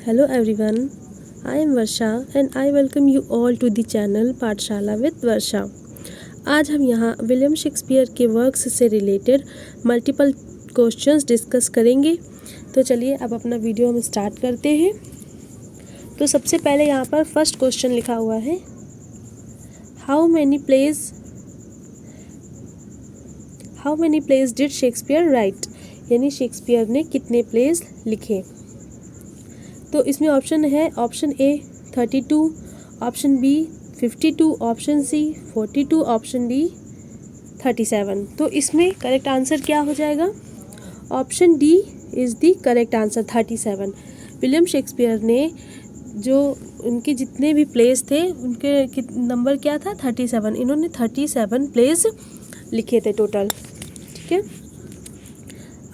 Hello everyone, I am Varsha and I welcome you all to the channel पाठशाला with Varsha। आज हम यहाँ William Shakespeare के works से रिलेटेड मल्टीपल क्वेश्चंस डिस्कस करेंगे। तो चलिए अब अपना वीडियो हम स्टार्ट करते हैं। तो सबसे पहले यहाँ पर फर्स्ट क्वेश्चन लिखा हुआ है, how many plays did Shakespeare write, यानी शेक्सपियर ने कितने प्लेज लिखे। तो इसमें ऑप्शन है, option A 32, option B 52, option C 42, option D 37। तो इसमें करेक्ट आंसर क्या हो जाएगा? Option D is the correct answer, 37। William Shakespeare ने जो उनके जितने भी प्लेस थे उनके नंबर क्या था? 37। इन्होंने 37 प्लेस लिखे थे टोटल। ठीक है,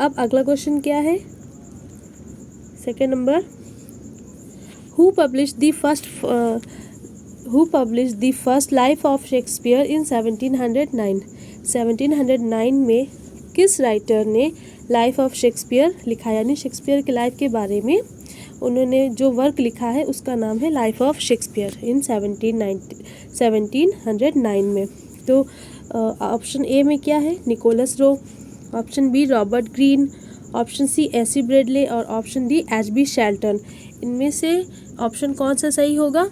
अब अगला क्वेश्चन क्या है? Second number, Who published the first life of Shakespeare in 1709? 1709 में किस राइटर ने लाइफ ऑफ शेक्सपियर लिखा, यानी शेक्सपियर के लाइफ के बारे में उन्होंने जो वर्क लिखा है उसका नाम है लाइफ ऑफ शेक्सपियर इन 1709 में। तो ऑप्शन ए में क्या है? Nicholas Rowe, option B Robert Green, option C AC Bradley और ऑप्शन डी एच.बी. शेल्टन। इनमें से ऑप्शन कौन सा सही होगा?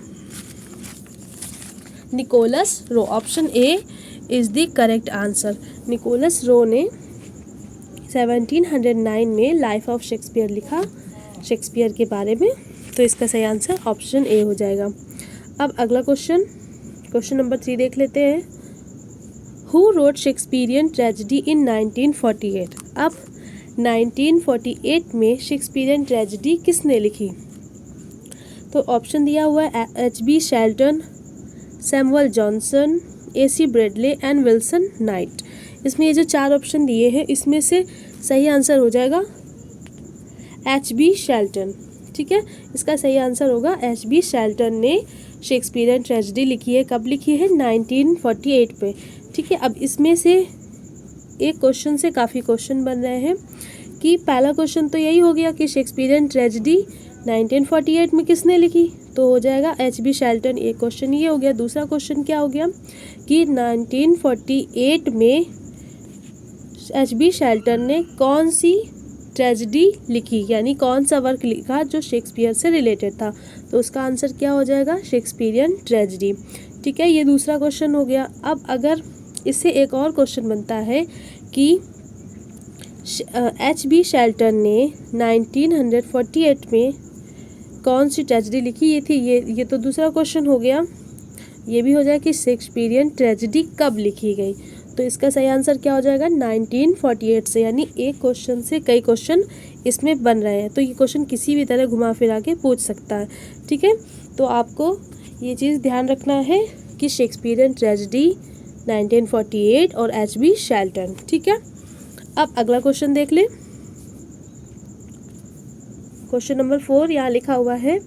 Nicholas Rowe, option A is the correct answer. Nicholas Rowe ने 1709 में लाइफ ऑफ शेक्सपियर लिखा शेक्सपियर के बारे में। तो इसका सही आंसर ऑप्शन ए हो जाएगा। अब अगला क्वेश्चन नंबर 3 देख लेते हैं। हु रोट शेक्सपियरियन ट्रेजेडी इन 1948? अब 1948 में शेक्सपियरियन ट्रेजेडी किसने लिखी? तो ऑप्शन दिया हुआ है HB. Shelton, Samuel Johnson, AC. Bradley and Wilson Knight. इसमें ये जो 4 ऑप्शन दिए हैं इसमें से सही आंसर हो जाएगा एच.बी. शेल्टन। ठीक है, इसका सही आंसर होगा एच.बी. शेल्टन ने शेक्सपियरियन ट्रेजेडी लिखी है। कब लिखी है? 1948 पे। ठीक है, अब इसमें से एक क्वेश्चन से काफ़ी क्वेश्चन बन रहे हैं कि पहला क्वेश्चन तो यही हो गया कि शेक्सपियरियन ट्रेजेडी 1948 में किसने लिखी, तो हो जाएगा एच.बी. शेल्टन। एक क्वेश्चन ये हो गया। दूसरा क्वेश्चन क्या हो गया कि 1948 में एच.बी. शेल्टन ने कौन सी ट्रेजेडी लिखी, यानी कौन सा वर्क लिखा जो शेक्सपियर से रिलेटेड था। तो उसका आंसर क्या हो जाएगा? Shakespearean tragedy. ठीक है, ये दूसरा क्वेश्चन हो गया। अब अगर इससे एक और क्वेश्चन बनता है कि एच.बी. शेल्टन ने 1948 में कौन सी ट्रेजेडी लिखी, ये तो दूसरा क्वेश्चन हो गया। ये भी हो जाए कि शेक्सपियरियन ट्रेजेडी कब लिखी गई। तो इसका सही आंसर क्या हो जाएगा? 1948 से, यानी एक क्वेश्चन से कई क्वेश्चन इसमें बन रहे हैं। तो ये क्वेश्चन किसी भी तरह घुमा फिरा के पूछ सकता है। ठीक है, तो आपको ये चीज़ ध्यान रखना है कि शेक्सपियरियन ट्रेजेडी 1948 और एच.बी. शेल्टन। ठीक है, अब अगला क्वेश्चन देख ले। क्वेश्चन नंबर 4 यहाँ लिखा हुआ है,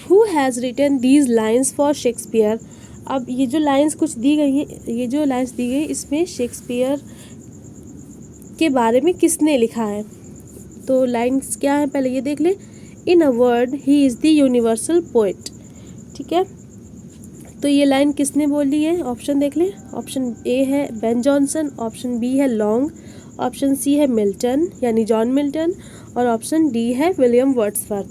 who has written these lines for Shakespeare? अब ये जो लाइन्स दी गई इसमें शेक्सपियर के बारे में किसने लिखा है? तो लाइन्स क्या है पहले ये देख ले। In a word he is the universal poet. ठीक है, तो ये लाइन किसने बोली है? ऑप्शन देख ले। ऑप्शन ए है बेन जॉनसन, ऑप्शन बी है लॉन्ग, ऑप्शन सी है मिल्टन यानी जॉन मिल्टन और ऑप्शन डी है विलियम वर्ड्सवर्थ।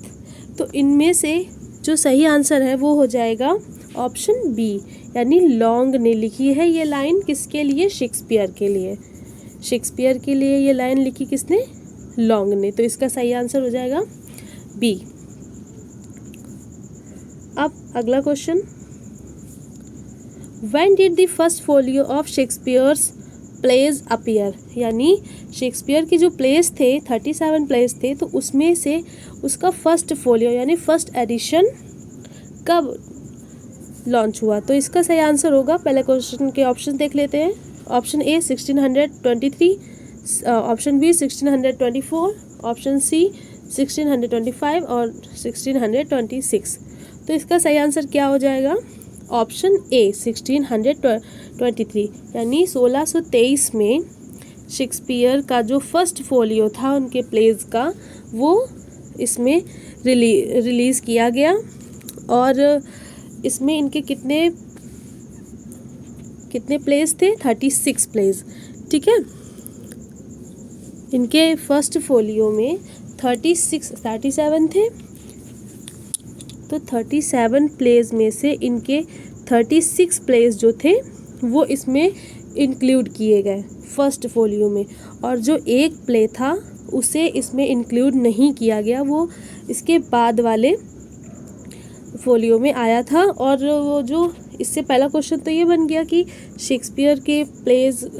तो इनमें से जो सही आंसर है वो हो जाएगा ऑप्शन बी, यानी लॉन्ग ने लिखी है ये लाइन। किसके लिए? शेक्सपियर के लिए। शेक्सपियर के लिए ये लाइन लिखी किसने? लॉन्ग ने। तो इसका सही आंसर हो जाएगा बी। अब अगला question, When did the first folio of Shakespeare's plays appear? यानी शेक्सपियर की जो प्लेस थे 37 प्लेस थे, तो उसमें से उसका फर्स्ट फोलियो यानी फर्स्ट एडिशन कब लॉन्च हुआ? तो इसका सही आंसर होगा, पहले क्वेश्चन के ऑप्शन देख लेते हैं। Option A 1623, option B 1624, option C 1625 और 1626। तो इसका सही आंसर क्या हो जाएगा? ऑप्शन ए 1623, यानी 1623 में शेक्सपियर का जो फर्स्ट फोलियो था उनके प्लेज का वो इसमें रिलीज़ किया गया। और इसमें इनके कितने प्लेस थे? 36 प्लेस। ठीक है, इनके फर्स्ट फोलियो में 37 थे, तो 37 प्लेस में से इनके 36 प्लेस जो थे वो इसमें इंक्लूड किए गए फर्स्ट फोलियो में, और जो एक प्ले था उसे इसमें इंक्लूड नहीं किया गया, वो इसके बाद वाले फोलियो में आया था। और वो जो इससे पहला क्वेश्चन तो ये बन गया कि शेक्सपियर के प्लेज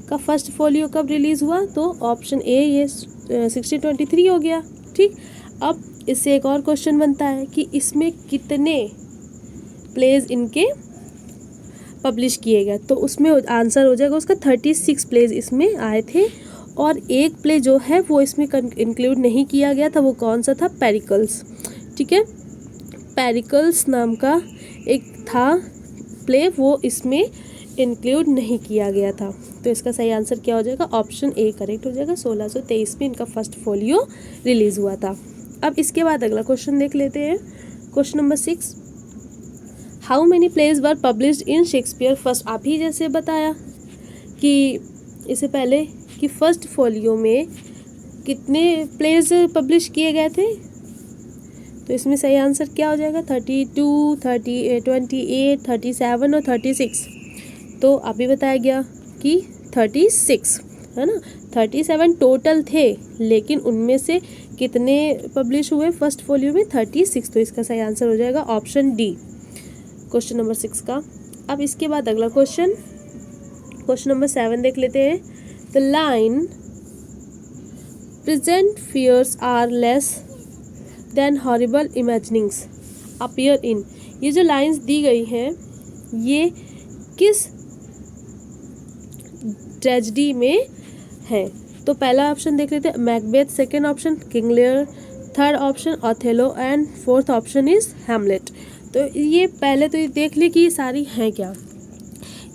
का फर्स्ट फोलियो कब रिलीज़ हुआ, तो ऑप्शन ए ये 1623 हो गया। ठीक, अब इससे एक और क्वेश्चन बनता है कि इसमें कितने प्लेज इनके पब्लिश किए गए, तो उसमें आंसर हो जाएगा उसका 36 प्लेज इसमें आए थे। और एक प्ले जो है वो इसमें इंक्लूड नहीं किया गया था, वो कौन सा था? पेरिकल्स। ठीक है, पेरिकल्स नाम का एक था प्ले, वो इसमें इंक्लूड नहीं किया गया था। तो इसका सही आंसर क्या हो जाएगा? ऑप्शन ए करेक्ट हो जाएगा। 1623 में इनका फर्स्ट फोलियो रिलीज़ हुआ था। अब इसके बाद अगला क्वेश्चन देख लेते हैं। Question number 6, how many plays were published in Shakespeare first. आप ही जैसे बताया कि इससे पहले कि फर्स्ट फोलियो में कितने प्लेज पब्लिश किए गए थे, तो इसमें सही आंसर क्या हो जाएगा? 32, 28, 37 और 36। तो अभी बताया गया कि 36 है ना, 37 टोटल थे, लेकिन उनमें से कितने पब्लिश हुए फर्स्ट फोलियो में? 36। तो इसका सही आंसर हो जाएगा ऑप्शन डी, क्वेश्चन नंबर 6 का। अब इसके बाद अगला क्वेश्चन नंबर 7 देख लेते हैं। The line present fears are less than horrible imaginings appear in. ये जो लाइंस दी गई हैं ये किस ट्रेजेडी में है? तो पहला ऑप्शन देख लेते हैं Macbeth, second option King Lear, third option Othello and fourth option is Hamlet. तो ये पहले तो ये देख ले कि ये सारी हैं क्या।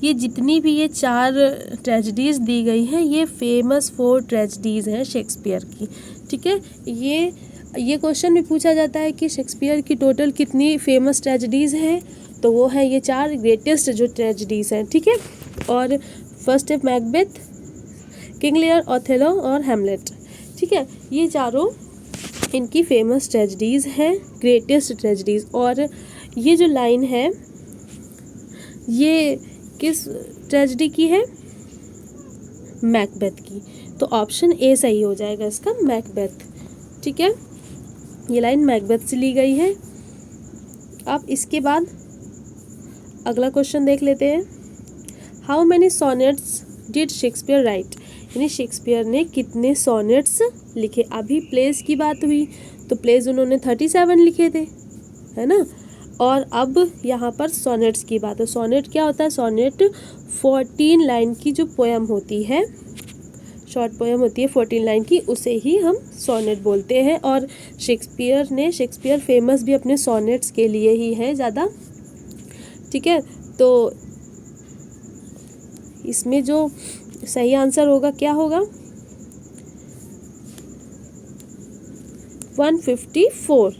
ये जितनी भी ये 4 ट्रेजेडीज़ दी गई हैं ये फेमस 4 ट्रेजेडीज़ हैं शेक्सपियर की। ठीक है, ये क्वेश्चन भी पूछा जाता है कि शेक्सपियर की टोटल कितनी फेमस ट्रेजेडीज़ हैं, तो वो है ये 4 ग्रेटेस्ट जो ट्रेजेडीज़ हैं। ठीक है, और फर्स्ट है मैकबेथ, किंग लियर, ओथेलो और हैमलेट। ठीक है, ये चारों इनकी फेमस ट्रेजेडीज़ हैं, ग्रेटेस्ट ट्रेजेडीज़। और ये जो लाइन है ये किस ट्रेजेडी की है? मैकबेथ की। तो ऑप्शन ए सही हो जाएगा इसका, मैकबेथ। ठीक है, ये लाइन मैकबेथ से ली गई है। अब इसके बाद अगला क्वेश्चन देख लेते हैं। How many sonnets did Shakespeare write. यानी शेक्सपियर ने कितने सोनेट्स लिखे। अभी प्लेस की बात हुई तो प्लेस उन्होंने 37 लिखे थे, है ना। और अब यहाँ पर सोनेट्स की बात है। सोनेट क्या होता है? सोनेट 14 लाइन की जो पोएम होती है, शॉर्ट पोएम होती है 14 लाइन की, उसे ही हम सोनेट बोलते हैं। और शेक्सपियर फेमस भी अपने सोनेट्स के लिए ही है ज़्यादा। ठीक है, तो इसमें जो सही आंसर होगा क्या होगा? 154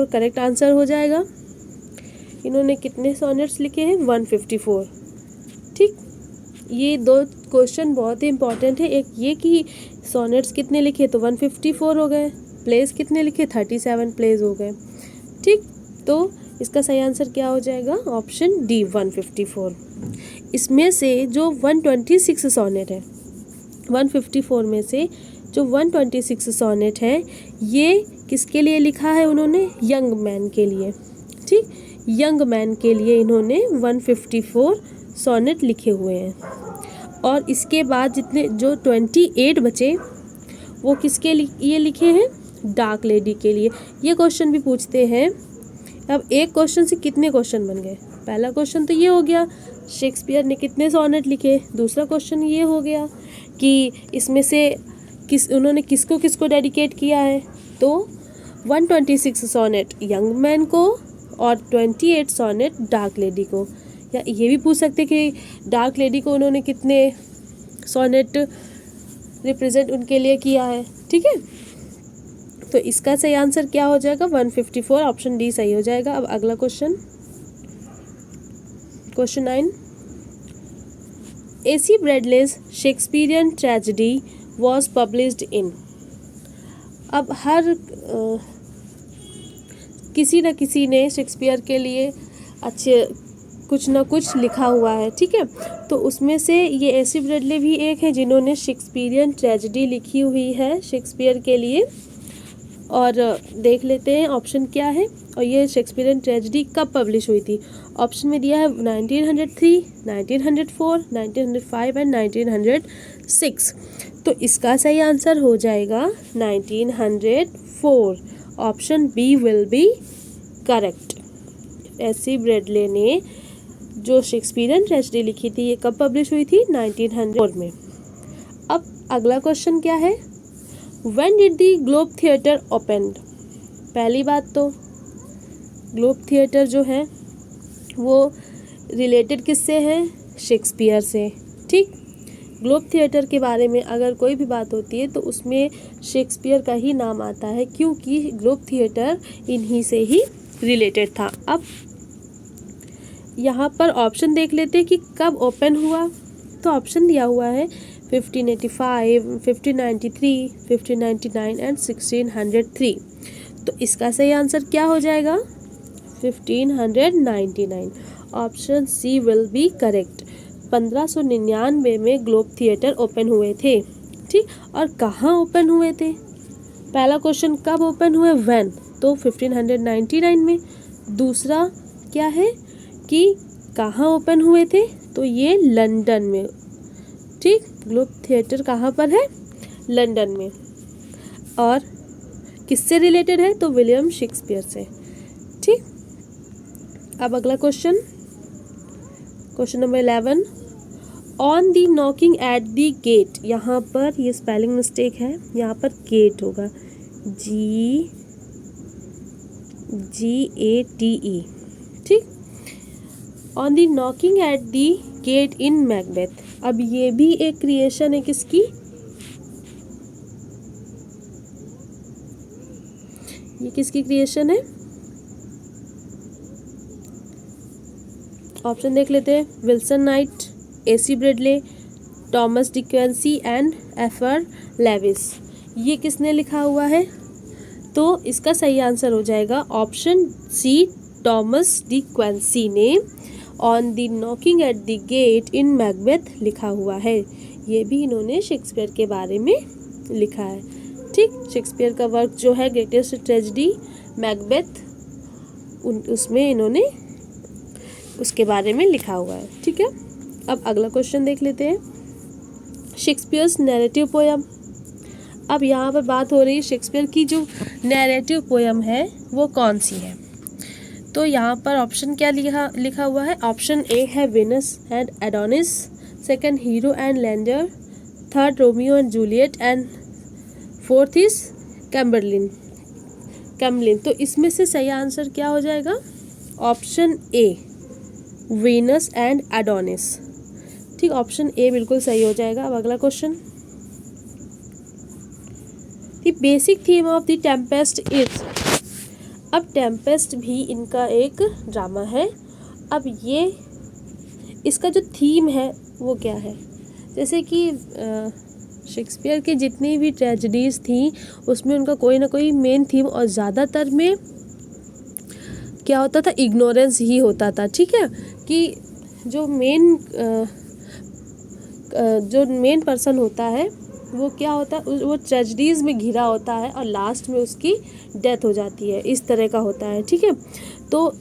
करेक्ट आंसर हो जाएगा। इन्होंने कितने सोनेट्स लिखे हैं? 154। ठीक, ये 2 क्वेश्चन बहुत ही इंपॉर्टेंट है। एक ये कि सोनेट्स कितने लिखे, तो 154 हो गए। प्लेस कितने लिखे? 37 प्लेस हो गए। ठीक, तो इसका सही आंसर क्या हो जाएगा? Option D, 154। इसमें से जो 126 सोनेट है, 154 में से जो 126 सोनेट है ये किसके लिए लिखा है उन्होंने? यंग मैन के लिए। ठीक, यंग मैन के लिए इन्होंने 154 सोनेट लिखे हुए हैं। और इसके बाद जितने जो 28 बचे वो किसके लिए लिखे हैं? डार्क लेडी के लिए। ये क्वेश्चन भी पूछते हैं। अब एक क्वेश्चन से कितने क्वेश्चन बन गए? पहला क्वेश्चन तो ये हो गया शेक्सपियर ने कितने सोनेट लिखे। दूसरा क्वेश्चन ये हो गया कि इसमें से उन्होंने किसको किसको डेडिकेट किया है। तो 126 सोनेट यंग मैन को और 28 सोनेट डार्क लेडी को। या ये भी पूछ सकते कि डार्क लेडी को उन्होंने कितने सोनेट रिप्रेजेंट उनके लिए किया है। ठीक है, तो इसका सही आंसर क्या हो जाएगा 154, ऑप्शन डी सही हो जाएगा। अब अगला question, question 9, AC Bradley's Shakespearean tragedy was published in. अब हर किसी न किसी ने शेक्सपियर के लिए अच्छे कुछ ना कुछ लिखा हुआ है, ठीक है, तो उसमें से ये एसी ब्रैडले भी एक है जिन्होंने शेक्सपियरियन ट्रेजेडी लिखी हुई है शेक्सपियर के लिए। और देख लेते हैं ऑप्शन क्या है, और ये शेक्सपियरियन ट्रेजेडी कब पब्लिश हुई थी। ऑप्शन में दिया है 1903, 1904, 1905 एंड 1906। तो इसका सही आंसर हो जाएगा 1904, option B will be correct. AC Bradley ने जो शेक्सपियरियन ट्रेजेडी लिखी थी ये कब पब्लिश हुई थी 1904 में। अब अगला क्वेश्चन क्या है, when did the globe theatre open. पहली बात तो ग्लोब थिएटर जो है वो रिलेटेड किससे है, शेक्सपियर से, ठीक। ग्लोब थिएटर के बारे में अगर कोई भी बात होती है तो उसमें शेक्सपियर का ही नाम आता है, क्योंकि ग्लोब थिएटर इन्हीं से ही रिलेटेड था। अब यहाँ पर ऑप्शन देख लेते हैं कि कब ओपन हुआ। तो ऑप्शन दिया हुआ है 1585, 1593, 1599 एंड 1603। तो इसका सही आंसर क्या हो जाएगा 1599, option C will be correct. 1599 में ग्लोब थिएटर ओपन हुए थे, ठीक। और कहाँ ओपन हुए थे, पहला क्वेश्चन कब ओपन हुए, व्हेन, तो 1599 में। दूसरा क्या है कि कहाँ ओपन हुए थे, तो ये लंदन में, ठीक। ग्लोब थिएटर कहाँ पर है, लंदन में। और किससे रिलेटेड है, तो विलियम शेक्सपियर से, ठीक। अब अगला question, question number 11, on the knocking at the gate. यहाँ पर ये स्पेलिंग मिस्टेक है, यहाँ पर गेट होगा GATE, ठीक। On the knocking at the gate in Macbeth. अब ये भी एक क्रिएशन है किसकी, ये किसकी क्रिएशन है, ऑप्शन देख लेते हैं, Wilson Knight, AC Bradley, Thomas De Quincey and F R Leavis. ये किसने लिखा हुआ है, तो इसका सही आंसर हो जाएगा option C, Thomas De Quincey ने on the knocking at the gate in Macbeth लिखा हुआ है। ये भी इन्होंने शेक्सपियर के बारे में लिखा है, ठीक। शेक्सपियर का वर्क जो है ग्रेटेस्ट ट्रेजेडी मैकबेथ, उसमें इन्होंने उसके बारे में लिखा हुआ है, ठीक है। अब अगला क्वेश्चन देख लेते हैं, शेक्सपियर्स नैरेटिव पोयम। अब यहाँ पर बात हो रही है शेक्सपियर की जो नैरेटिव पोयम है वो कौन सी है। तो यहाँ पर ऑप्शन क्या लिखा हुआ है, ऑप्शन ए है Venus and Adonis, second Hero and Leander, third Romeo and Juliet and fourth is Cymbeline. तो इसमें से सही आंसर क्या हो जाएगा, option A, Venus and Adonis, ठीक। ऑप्शन ए बिल्कुल सही हो जाएगा। अब अगला question, the basic theme of the Tempest is. अब टेम्पेस्ट भी इनका एक ड्रामा है। अब ये इसका जो थीम है वो क्या है, जैसे कि शेक्सपियर की जितनी भी ट्रेजेडीज़ थी उसमें उनका कोई ना कोई मेन थीम, और ज़्यादातर में क्या होता था, इग्नोरेंस ही होता था, ठीक है। कि जो मेन पर्सन होता है वो क्या होता है, वो ट्रेजेडीज़ में घिरा होता है और लास्ट में उसकी डेथ हो जाती है, इस तरह का होता है, ठीक है। तो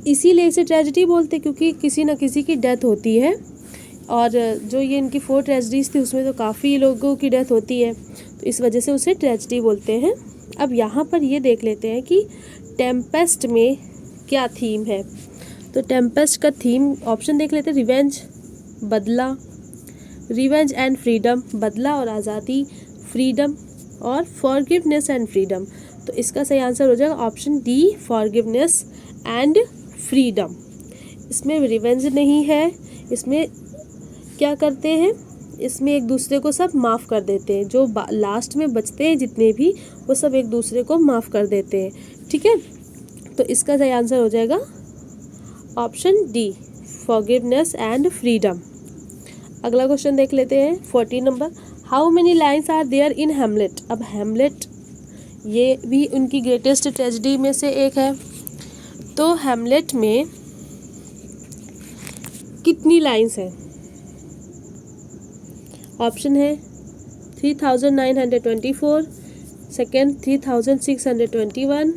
इसीलिए इसे ट्रेजेडी बोलते हैं, क्योंकि किसी न किसी की डेथ होती है। और जो ये इनकी 4 ट्रेजेडीज़ थी उसमें तो काफ़ी लोगों की डेथ होती है, तो इस वजह से उसे ट्रेजेडी बोलते हैं। अब यहाँ पर ये देख लेते हैं कि टेम्पेस्ट में क्या थीम है। तो टेम्पेस्ट का थीम ऑप्शन देख लेते हैं, रिवेंज, बदला, रिवेंज एंड फ्रीडम, बदला और आज़ादी, फ्रीडम, और फॉरगिवनेस एंड फ्रीडम। तो इसका सही आंसर हो जाएगा option D, forgiveness and freedom. इसमें रिवेंज नहीं है, इसमें क्या करते हैं, इसमें एक दूसरे को सब माफ़ कर देते हैं, जो लास्ट में बचते हैं जितने भी, वो सब एक दूसरे को माफ़ कर देते हैं। ठीक है, तो इसका सही आंसर हो जाएगा option D, forgiveness and freedom. अगला क्वेश्चन देख लेते हैं 14 number. How many lines are there in Hamlet. अब हेमलेट ये भी उनकी ग्रेटेस्ट ट्रेजेडी में से एक है। तो हेमलेट में कितनी लाइन्स हैं? ऑप्शन है 3924, सेकेंड 3621,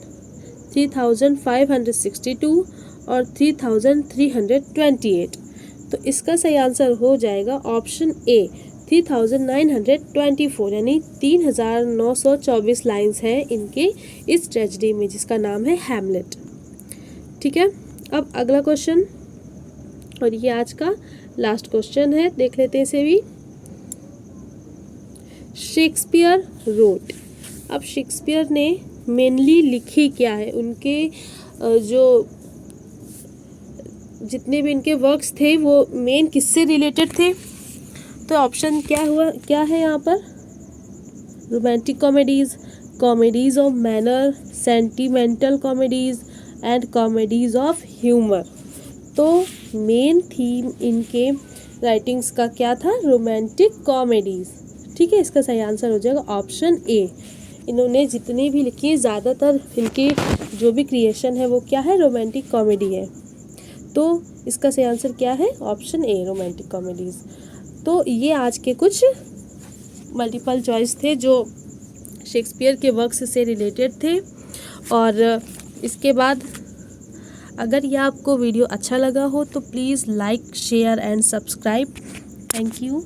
3562 और 3328। तो इसका सही आंसर हो जाएगा ऑप्शन ए 3924, यानी 3924 लाइन्स हैं इनके इस ट्रेजेडी में जिसका नाम है हैमलेट। ठीक है, अब अगला क्वेश्चन, और ये आज का लास्ट क्वेश्चन है, देख लेते हैं इसे भी। Shakespeare wrote. अब शेक्सपियर ने मेनली लिखी क्या है? उनके जो जितने भी इनके वर्क्स थे वो मेन किससे रिलेटेड थे? तो ऑप्शन क्या है यहाँ पर? Romantic comedies, comedies of manner, sentimental comedies and comedies of humour. तो मेन थीम इनके राइटिंग्स का क्या था? Romantic comedies. ठीक है, इसका सही आंसर हो जाएगा ऑप्शन ए। इन्होंने जितनी भी लिखी है ज़्यादातर इनकी जो भी क्रिएशन है वो क्या है? रोमांटिक कॉमेडी है। तो इसका सही आंसर क्या है? ऑप्शन ए, रोमांटिक कॉमेडीज़। तो ये आज के कुछ मल्टीपल चॉइस थे जो शेक्सपियर के वर्क्स से रिलेटेड थे। और इसके बाद अगर यह आपको वीडियो अच्छा लगा हो तो please like, share and subscribe. Thank you.